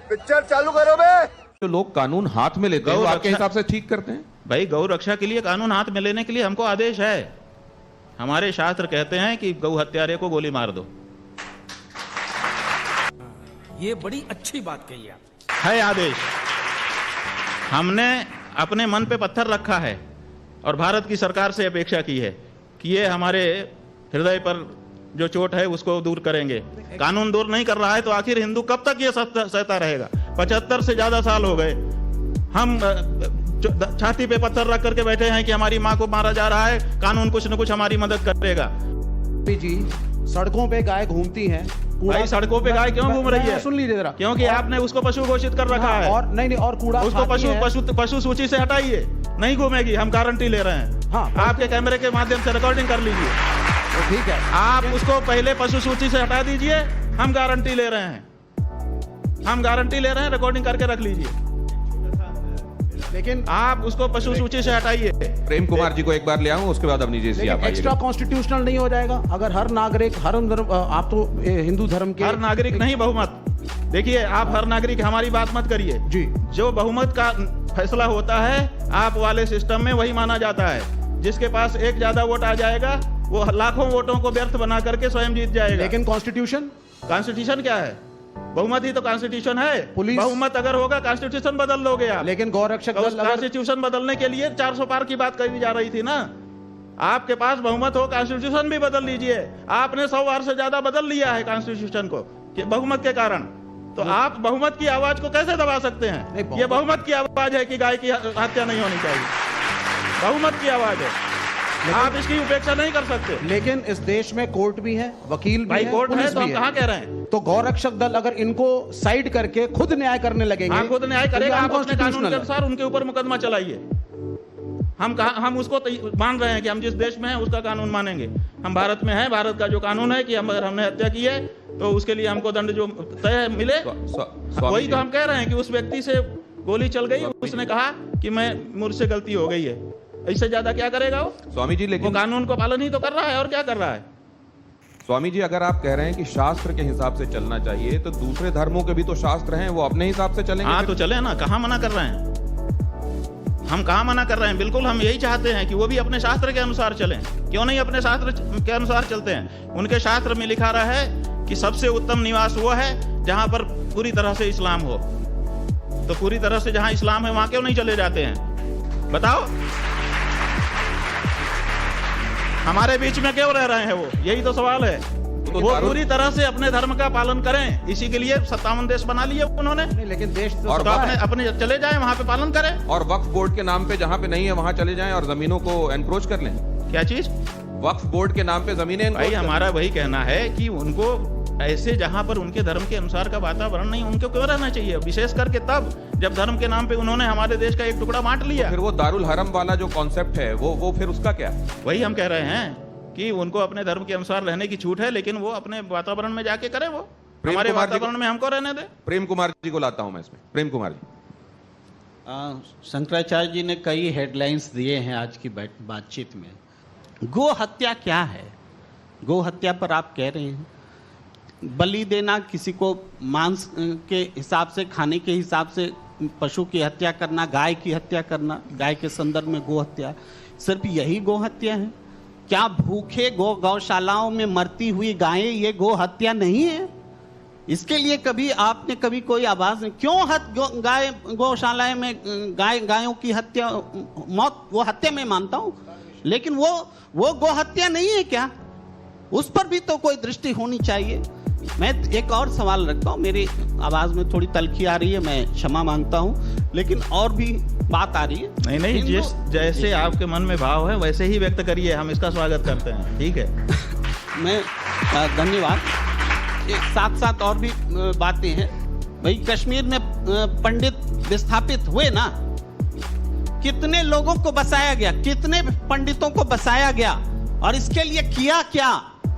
Picture चालू करो बे। जो लोग कानून हाथ में लेते हैं वो आपके हिसाब से ठीक करते हैं? भाई गौ रक्षा के लिए कानून हाथ में लेने के लिए हमको आदेश है। हमारे शास्त्र कहते हैं कि गौ हत्यारे को गोली मार दो। ये बड़ी अच्छी बात कही आप। है आदेश। हमने अपने मन पे पत्थर रखा है और भारत की सरकार से अपेक्षा की है कि ये हमारे हृदय पर जो चोट है उसको दूर करेंगे। कानून दूर नहीं कर रहा है तो आखिर हिंदू कब तक ये सहता रहेगा? 75 से ज्यादा साल हो गए हम छाती पे पत्थर रख करके बैठे हैं कि हमारी माँ को मारा जा रहा है, कानून कुछ न कुछ हमारी मदद करेगा। जी सड़कों पे गाय घूमती हैं। भाई सड़कों पे गाय क्यों घूम रही है? सुन लीजिए जरा। क्योंकि आपने उसको पशु घोषित कर रखा है। और नहीं और कूड़ा उसको पशु सूची से हटाइए, नहीं घूमेगी। हम गारंटी ले रहे हैं। हाँ, आपके कैमरे के माध्यम से रिकॉर्डिंग कर लीजिए। तो ठीक है, आप उसको पहले पशु सूची से हटा दीजिए। हम गारंटी ले रहे हैं, रिकॉर्डिंग करके रख लीजिए। लेकिन आप उसको पशु सूची से हटाइए। प्रेम कुमार जी को एक बार ले आऊं, उसके बाद अपनी जी आप एक्स्ट्रा कॉन्स्टिट्यूशनल नहीं हो जाएगा अगर हर नागरिक आप तो हिंदू धर्म के हर नागरिक नहीं, बहुमत। देखिए आप हर नागरिक हमारी बात मत करिए जी। जो बहुमत का फैसला होता है आप वाले सिस्टम में वही माना जाता है। जिसके पास एक ज्यादा वोट आ जाएगा वो लाखों वोटों को व्यर्थ बना करके स्वयं जीत जाएगा। लेकिन कॉन्स्टिट्यूशन क्या है? बहुमत ही तो कॉन्स्टिट्यूशन है। बहुमत अगर होगा कॉन्स्टिट्यूशन बदल लोगे आप। लेकिन गौरक्षक कॉन्स्टिट्यूशन बदलने के लिए 400 पार की बात कही जा रही थी ना। आपके पास बहुमत हो, कॉन्स्टिट्यूशन भी बदल लीजिए। आपने 100 बार से ज्यादा बदल लिया है कॉन्स्टिट्यूशन को बहुमत के कारण। तो आप बहुमत की आवाज को कैसे दबा सकते हैं? ये बहुमत की आवाज है कि गाय की हत्या नहीं होनी चाहिए। बहुमत की आवाज है, आप इसकी उपेक्षा नहीं कर सकते। लेकिन इस देश में कोर्ट भी है, वकील भी है, कोर्ट है, पुलिस तो भी हम कहाँ कह रहे हैं? तो गौरक्षक दल अगर इनको साइड करके खुद न्याय करने लगेंगे, खुद न्याय करेगा। आप अपने कानून के अनुसार उनके ऊपर मुकदमा चलाइए। हम उसको मान रहे हैं कि हम जिस देश में हैं उसका कानून मानेंगे। हम भारत में हैं, भारत का जो कानून है कि अगर हमने हत्या की है तो उसके लिए हमको दंड जो तय मिले, वही तो हम कह रहे हैं कि उस व्यक्ति से गोली चल गई, उसने कहा कि मुझसे गलती हो गई है। इससे ज्यादा क्या करेगा वो? स्वामी जी लेकिन वो कानून को पालन ही तो कर रहा है, और क्या कर रहा है? स्वामी जी अगर आप कह रहे हैं कि शास्त्र के हिसाब से चलना चाहिए तो दूसरे धर्मों के भी तो शास्त्र हैं, वो अपने हिसाब से चलेंगे। हाँ तो चले ना, कहाँ मना कर रहे हैं? हम कहाँ मना कर रहे हैं? बिल्कुल हम यही चाहते हैं कि वो भी अपने शास्त्र के अनुसार चलें। क्यों नहीं अपने शास्त्र के अनुसार चलते हैं? उनके शास्त्र में लिखा रहा है कि सबसे उत्तम निवास वो है जहां पर पूरी तरह से इस्लाम हो। तो पूरी तरह से जहां इस्लाम है वहां क्यों नहीं चले जाते हैं? बताओ, हमारे बीच में क्यों रह रहे हैं वो? यही तो सवाल है। वो पूरी तरह से अपने धर्म का पालन करें, इसी के लिए 57 देश बना लिए उन्होंने। लेकिन देश तो और अपने चले जाएं, वहां पे पालन करें। और वक्फ बोर्ड के नाम पे जहां पे नहीं है वहां चले जाएं और जमीनों को एनक्रोच कर लें। क्या चीज? वक्फ बोर्ड के नाम पे जमीनें। भाई हमारा वही कहना है कि उनको ऐसे जहां पर उनके धर्म के अनुसार का वातावरण नहीं, उनको क्यों रहना चाहिए? विशेष करके तब जब धर्म के नाम पे उन्होंने हमारे देश का एक टुकड़ा बांट लिया। तो फिर वो दारुल हरम वाला जो कॉन्सेप्ट है वो फिर उसका क्या? वही हम कह रहे हैं कि उनको अपने धर्म के अनुसार रहने की छूट है, लेकिन वो अपने वातावरण में जाके करे। वो हमारे वातावरण में हमको रहने दे। प्रेम कुमार जी को लाता हूं मैं इसमें। प्रेम कुमार जी, शंकराचार्य जी ने कई हेडलाइंस दिए हैं आज की बातचीत में। गो हत्या क्या है? गो हत्या पर आप कह रहे हैं बलि देना, किसी को मांस के हिसाब से, खाने के हिसाब से पशु की हत्या करना, गाय की हत्या करना, गाय के संदर्भ में गो हत्या, सिर्फ यही गो हत्या है क्या? भूखे गौशालाओं में मरती हुई गायें ये गो हत्या नहीं है? इसके लिए कभी आपने कोई आवाज नहीं? क्यों गाय गौशालाएं में गायों की हत्या, मौत, वो हत्या मैं मानता हूं, लेकिन वो गो हत्या नहीं है क्या? उस पर भी तो कोई दृष्टि होनी चाहिए। मैं एक और सवाल रखता हूं, मेरी आवाज में थोड़ी तलखी आ रही है, मैं क्षमा मांगता हूं, लेकिन और भी बात आ रही है। नहीं, जैसे आपके मन में भाव है वैसे ही व्यक्त करिए, हम इसका स्वागत करते हैं। ठीक है मैं धन्यवाद। साथ साथ और भी बातें हैं। भाई कश्मीर में पंडित विस्थापित हुए ना, कितने लोगों को बसाया गया, कितने पंडितों को बसाया गया, और इसके लिए किया क्या?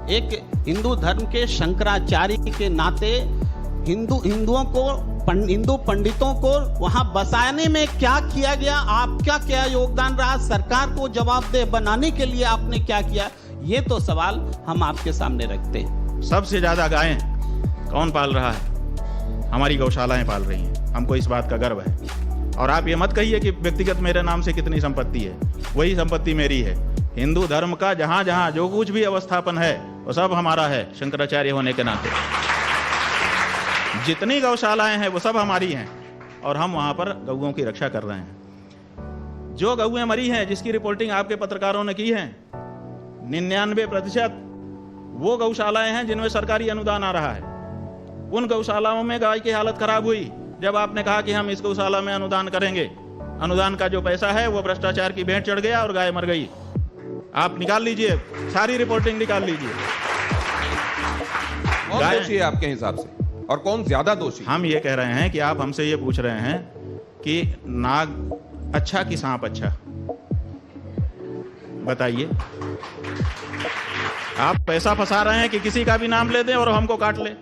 एक हिंदू धर्म के शंकराचार्य के नाते हिंदुओं को, हिंदू पंडितों को वहां बसाने में क्या किया गया? आपका क्या योगदान रहा? सरकार को जवाबदेह बनाने के लिए आपने क्या किया? ये तो सवाल हम आपके सामने रखते हैं। सबसे ज्यादा गायें कौन पाल रहा है? हमारी गौशालाएं पाल रही हैं। हमको इस बात का गर्व है। और आप ये मत कहिए कि व्यक्तिगत मेरे नाम से कितनी संपत्ति है, वही संपत्ति मेरी है। हिंदू धर्म का जहाँ जहाँ जो कुछ भी अवस्थापन है वो सब हमारा है, शंकराचार्य होने के नाते। जितनी गौशालाएं हैं वो सब हमारी हैं और हम वहाँ पर गौओं की रक्षा कर रहे हैं। जो गौएं मरी हैं, जिसकी रिपोर्टिंग आपके पत्रकारों ने की है, 99% वो गौशालाएं हैं जिनमें सरकारी अनुदान आ रहा है। उन गौशालाओं में गाय की हालत खराब हुई जब आपने कहा कि हम इस गौशाला में अनुदान करेंगे। अनुदान का जो पैसा है वो भ्रष्टाचार की भेंट चढ़ गया और गाय मर गई। आप निकाल लीजिए, सारी रिपोर्टिंग निकाल लीजिए। कौन दोषी है आपके हिसाब से और कौन ज्यादा दोषी? हम ये कह रहे हैं कि आप हमसे ये पूछ रहे हैं कि नाग अच्छा कि सांप अच्छा, बताइए। आप पैसा फंसा रहे हैं कि किसी का भी नाम ले दें और हमको काट ले।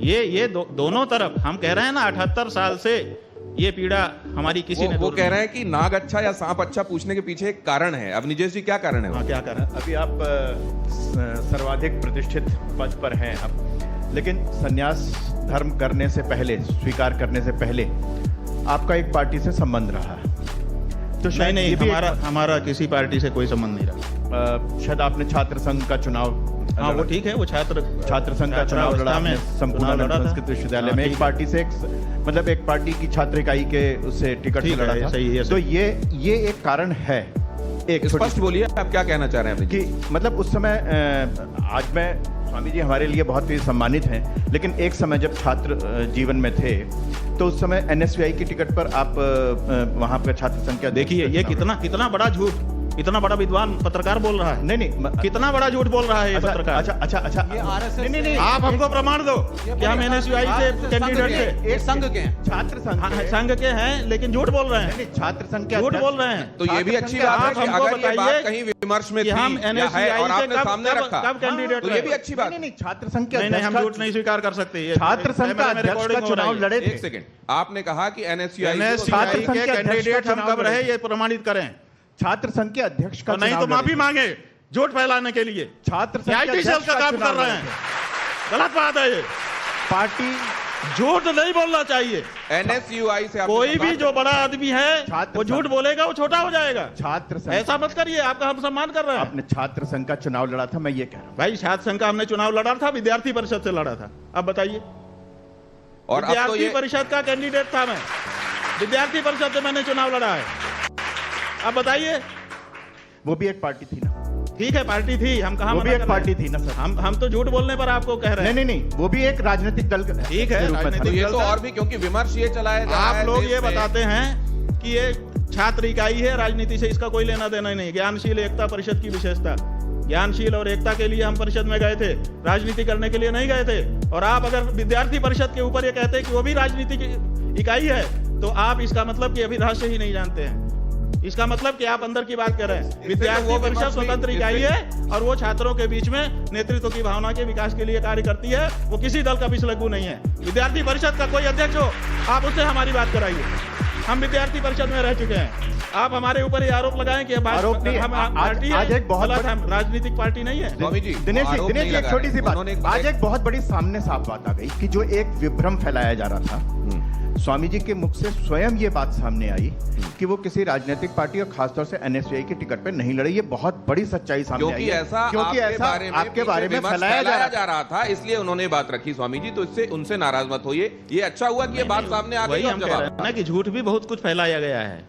ये दोनों तरफ हम कह रहे हैं ना, 78 साल से ये पीड़ा हमारी किसी ने वो कह रहे हैं कि नाग अच्छा या सांप अच्छा पूछने के पीछे एक कारण है। अब निजेश जी क्या कारण है? हाँ, क्या कारण? अभी आप सर्वाधिक प्रतिष्ठित पद पर हैं अब, लेकिन संन्यास धर्म करने से पहले, स्वीकार करने से पहले आपका एक पार्टी से संबंध रहा है। तो शायद नहीं, ये भी हमारा किसी पार्टी से कोई संबंध नहीं रहा। शायद आपने छात्र संघ का चुनाव, हाँ वो ठीक है, वो छात्र संघ का चुनाव लड़ा में संपूर्ण संस्कृत विश्वविद्यालय में। एक पार्टी से मतलब एक पार्टी की छात्र इकाई के उससे टिकट से लड़ा था। सही है। तो ये एक कारण है। एक स्पष्ट बोलिए, आप क्या कहना चाह रहे हैं? कि मतलब उस समय आज मैं, स्वामी जी हमारे लिए बहुत ही सम्मानित हैं, लेकिन एक समय जब छात्र जीवन में थे तो उस समय एनएसयूआई की टिकट पर आप वहां पर छात्र संख्या देखिए, ये कितना बड़ा झूठ, इतना बड़ा विद्वान पत्रकार बोल रहा है। नहीं, कितना बड़ा झूठ बोल रहा है ये पत्रकार। अच्छा ये आरएसएस नहीं, आप हमको प्रमाण दो कि हम एनएसयूआई से कैंडिडेट थे। एक संघ के हैं, छात्र संघ संघ के हैं, लेकिन झूठ बोल रहे हैं। छात्र संघ के झूठ बोल रहे हैं। तो ये भी अच्छी बात है कि अगर ये बात कहीं विमर्श में थी हम या है और आपने सामने रखा, कब कैंडिडेट, तो ये भी अच्छी बात है। नहीं, छात्र संघ के नहीं, हम झूठ नहीं स्वीकार कर सकते। छात्र संघ का अध्यक्ष का चुनाव लड़े थे। एक सेकंड, आपने कहा कि एनएसयूआई के कैंडिडेट हम कब रहे, ये प्रमाणित करें। छात्र संघ के अध्यक्ष का नहीं तो माफी मांगे झूठ फैलाने के लिए। छात्र संघ आईटी सेल का काम कर रहे हैं, गलत बात है। ये पार्टी झूठ नहीं बोलना चाहिए। एनएसयूआई से कोई भी जो बड़ा आदमी है वो झूठ बोलेगा, वो छोटा हो जाएगा। छात्र संघ, ऐसा मत करिए, आपका हम सम्मान कर रहे हैं। आपने छात्र संघ का चुनाव लड़ा था, मैं ये कह रहा हूं। भाई छात्र संघ का हमने चुनाव लड़ा था, विद्यार्थी परिषद से लड़ा था। अब बताइए। और अब तो विद्यार्थी परिषद का कैंडिडेट था मैं, विद्यार्थी परिषद से मैंने चुनाव लड़ा है। अब बताइए। वो भी एक पार्टी थी ना? ठीक है, पार्टी थी, हम कहाँ, वो भी एक पार्टी थी ना सर? हम तो झूठ बोलने पर आपको कह रहे हैं। नहीं, वो भी एक राजनीतिक दल। ठीक है, तो ये तो और भी, क्योंकि विमर्श ये चलाया जा रहा है। आप लोग ये बताते हैं कि ये छात्र इकाई है, राजनीति से इसका कोई लेना देना नहीं। ज्ञानशील एकता परिषद की विशेषता, ज्ञानशील और एकता के लिए हम परिषद में गए थे, राजनीति करने के लिए नहीं गए थे। और आप अगर विद्यार्थी परिषद के ऊपर ये कहते हैं कि वो भी राजनीति की इकाई है, तो आप इसका मतलब कि अभी राष्ट्र ही नहीं जानते हैं। इसका मतलब कि आप अंदर की बात कर रहे हैं। विद्यार्थी परिषद स्वतंत्र इकाई है और वो छात्रों के बीच में नेतृत्व की भावना के विकास के लिए कार्य करती है। वो किसी दल का पिछलग्गू नहीं है। विद्यार्थी परिषद का कोई अध्यक्ष हो, आप उससे हमारी बात कराइए। हम विद्यार्थी परिषद में रह चुके हैं। आप हमारे ऊपर ये आरोप लगाएं कि हम पार्टी है, हम राजनीतिक पार्टी नहीं है। स्वामी जी, दिनेश जी, एक छोटी सी बात, आज एक बहुत बड़ी सामने साफ बात आ गई कि जो एक विभ्रम फैलाया जा रहा था, स्वामी जी के मुख से स्वयं ये बात सामने आई कि वो किसी राजनीतिक पार्टी और खासतौर से एनएसयूआई की टिकट पर नहीं लड़े। ये बहुत बड़ी सच्चाई सामने आई है, क्योंकि ऐसा आपके बारे में फैलाया जा रहा था, इसलिए उन्होंने बात रखी। स्वामी जी, तो इससे उनसे नाराज मत होइए। ये अच्छा हुआ कि ये बात सामने आ गई। हम कह रहे हैं ना कि झूठ भी बहुत कुछ फैलाया गया है,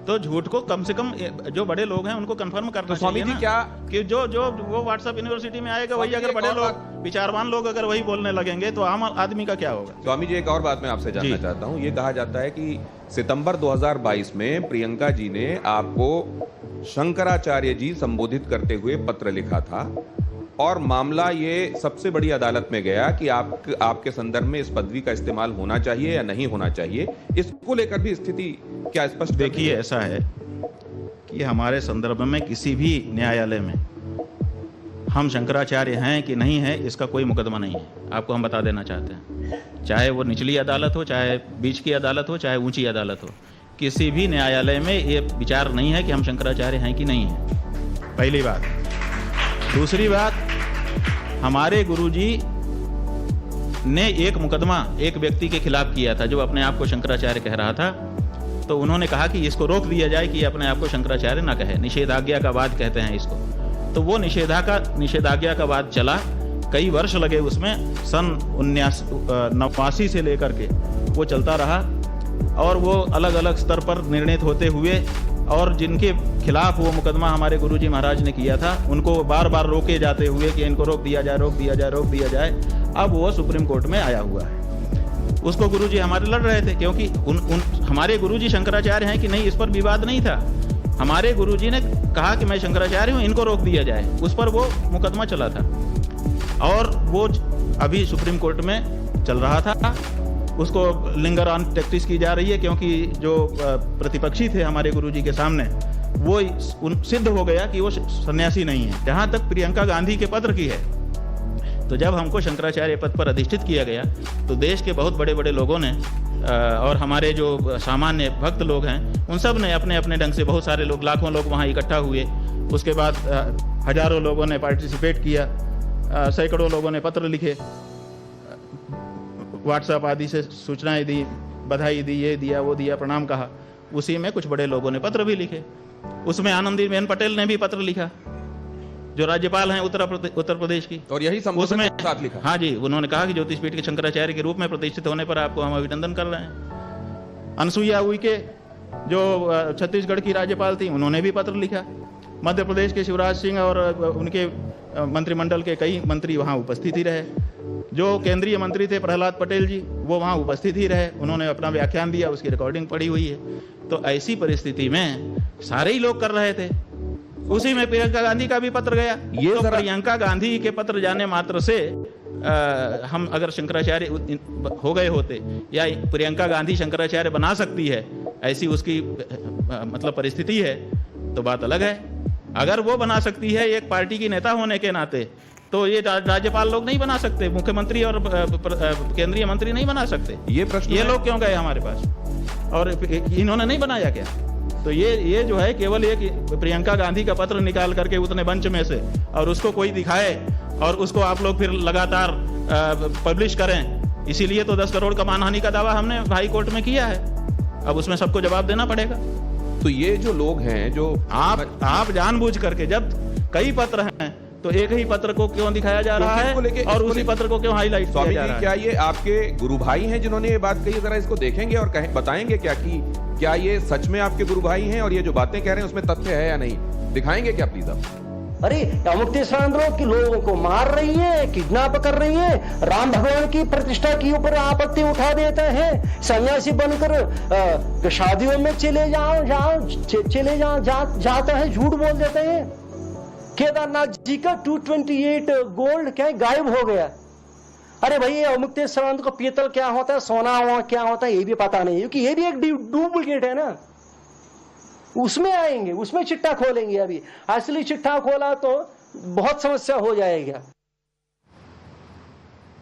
तो झूठ को कम से कम जो बड़े लोग हैं उनको कंफर्म करना तो स्वामी जी क्या कि जो वो व्हाट्सएप यूनिवर्सिटी में आएगा वही, अगर बड़े लोग, विचारवान लोग अगर वही बोलने लगेंगे तो आम आदमी का क्या होगा? स्वामी जी, एक और बात मैं आपसे जानना चाहता हूँ। ये कहा जाता है कि सितंबर 2022 में प्रियंका जी ने आपको शंकराचार्य जी संबोधित करते हुए पत्र लिखा था और मामला ये सबसे बड़ी अदालत में गया कि आपके संदर्भ में इस पदवी का इस्तेमाल होना चाहिए या नहीं होना चाहिए। इसको लेकर भी स्थिति क्या स्पष्ट? देखिए, ऐसा है कि हमारे संदर्भ में किसी भी न्यायालय में हम शंकराचार्य हैं कि नहीं है, इसका कोई मुकदमा नहीं है। आपको हम बता देना चाहते हैं। चाहे वो निचली अदालत हो, चाहे बीच की अदालत हो, चाहे ऊंची अदालत हो, किसी भी न्यायालय में ये विचार नहीं है कि हम शंकराचार्य हैं कि नहीं है। पहली बात। दूसरी बात, हमारे गुरुजी ने एक मुकदमा एक व्यक्ति के खिलाफ किया था जो अपने आप को शंकराचार्य कह रहा था। तो उन्होंने कहा कि इसको रोक दिया जाए कि ये अपने आप को शंकराचार्य ना कहे, निषेधाज्ञा का वाद कहते हैं इसको। तो वो निषेधाज्ञा का वाद चला, कई वर्ष लगे उसमें, सन 1989 से लेकर के वो चलता रहा और वो अलग अलग स्तर पर निर्णित होते हुए और जिनके खिलाफ वो मुकदमा हमारे गुरुजी महाराज ने किया था उनको बार बार रोके जाते हुए कि इनको रोक दिया जाए, रोक दिया जाए, रोक दिया जाए। अब वो सुप्रीम कोर्ट में आया हुआ है। उसको गुरुजी हमारे लड़ रहे थे क्योंकि हमारे गुरुजी शंकराचार्य हैं कि नहीं, इस पर विवाद नहीं था। हमारे गुरुजी ने कहा कि मैं शंकराचार्य हूँ, इनको रोक दिया जाए, उस पर वो मुकदमा चला था और वो अभी सुप्रीम कोर्ट में चल रहा था। उसको लिंगर ऑन टैक्टिस की जा रही है क्योंकि जो प्रतिपक्षी थे हमारे गुरुजी के सामने वो सिद्ध हो गया कि वो सन्यासी नहीं है। जहाँ तक प्रियंका गांधी के पत्र की है, तो जब हमको शंकराचार्य पद पर अधिष्ठित किया गया तो देश के बहुत बड़े बड़े लोगों ने और हमारे जो सामान्य भक्त लोग हैं उन सब ने अपने अपने ढंग से, बहुत सारे लोग, लाखों लोग वहाँ इकट्ठा हुए। उसके बाद हजारों लोगों ने पार्टिसिपेट किया, सैकड़ों लोगों ने पत्र लिखे, व्हाट्सएप आदि से सूचनाएं दी, बधाई दी, ये दिया, वो दिया, प्रणाम कहा। उसी में कुछ बड़े लोगों ने पत्र भी लिखे। उसमें आनंदीबेन पटेल ने भी पत्र लिखा जो राज्यपाल हैं उत्तर प्रदेश की, और यही संबोधन के साथ लिखा। हाँ जी, उन्होंने कहा कि ज्योतिषपीठ के शंकराचार्य के रूप में प्रतिष्ठित होने पर आपको हम अभिनंदन कर रहे हैं। अनसुईया उइके जो छत्तीसगढ़ की राज्यपाल थी, उन्होंने भी पत्र लिखा। मध्य प्रदेश के शिवराज सिंह और उनके मंत्रिमंडल के कई मंत्री वहाँ उपस्थित ही रहे। जो केंद्रीय मंत्री थे प्रहलाद पटेल जी, वो वहाँ उपस्थित ही रहे, उन्होंने अपना व्याख्यान दिया, उसकी रिकॉर्डिंग पड़ी हुई है। तो ऐसी परिस्थिति में सारे ही लोग कर रहे थे। उसी में प्रियंका गांधी का भी पत्र गया। ये तो प्रियंका गांधी के पत्र जाने मात्र से हम अगर शंकराचार्य हो गए होते या प्रियंका गांधी शंकराचार्य बना सकती है, ऐसी उसकी मतलब परिस्थिति है, तो बात अलग है। अगर वो बना सकती है एक पार्टी की नेता होने के नाते, तो ये राज्यपाल लोग नहीं बना सकते, मुख्यमंत्री और केंद्रीय मंत्री नहीं बना सकते। ये प्रश्न ये लोग क्यों गए हमारे पास और इन्होंने नहीं बनाया क्या? तो ये जो है केवल एक प्रियंका गांधी का पत्र निकाल करके उतने बंच में से और उसको कोई दिखाए और उसको आप लोग फिर लगातार पब्लिश करें, इसीलिए तो 10 करोड़ का मानहानि का दावा हमने हाई कोर्ट में किया है। अब उसमें सबको जवाब देना पड़ेगा। तो ये जो लोग हैं जो आप जानबूझ करके, जब कई पत्र हैं तो एक ही पत्र को क्यों दिखाया जा रहा है और उसी पत्र को क्यों हाईलाइट किया जा रहा है? क्या ये आपके गुरु भाई हैं जिन्होंने ये बात कही? जरा इसको देखेंगे और बताएंगे क्या ये सच में आपके गुरु भाई हैं और ये जो बातें कह रहे हैं उसमें तथ्य है या नहीं? दिखाएंगे क्या प्लीज आप? अरे अमुक्तेश्वर की लोगों को मार रही है, किडनैप कर रही है, राम भगवान की प्रतिष्ठा के ऊपर आपत्ति उठा देते हैं, सन्यासी बनकर शादियों में चले जाता है, झूठ बोल देते हैं। केदारनाथ जी का 228 गोल्ड क्या गायब हो गया। अरे भाई ये अमुक्तेश्वर को पीतल क्या होता है, सोना क्या होता है, ये भी पता नहीं, क्योंकि ये भी एक डुप्लीकेट है ना। उसमें आएंगे, उसमें चिट्ठा खोलेंगे। अभी असली चिट्ठा खोला तो बहुत समस्या हो जाएगा।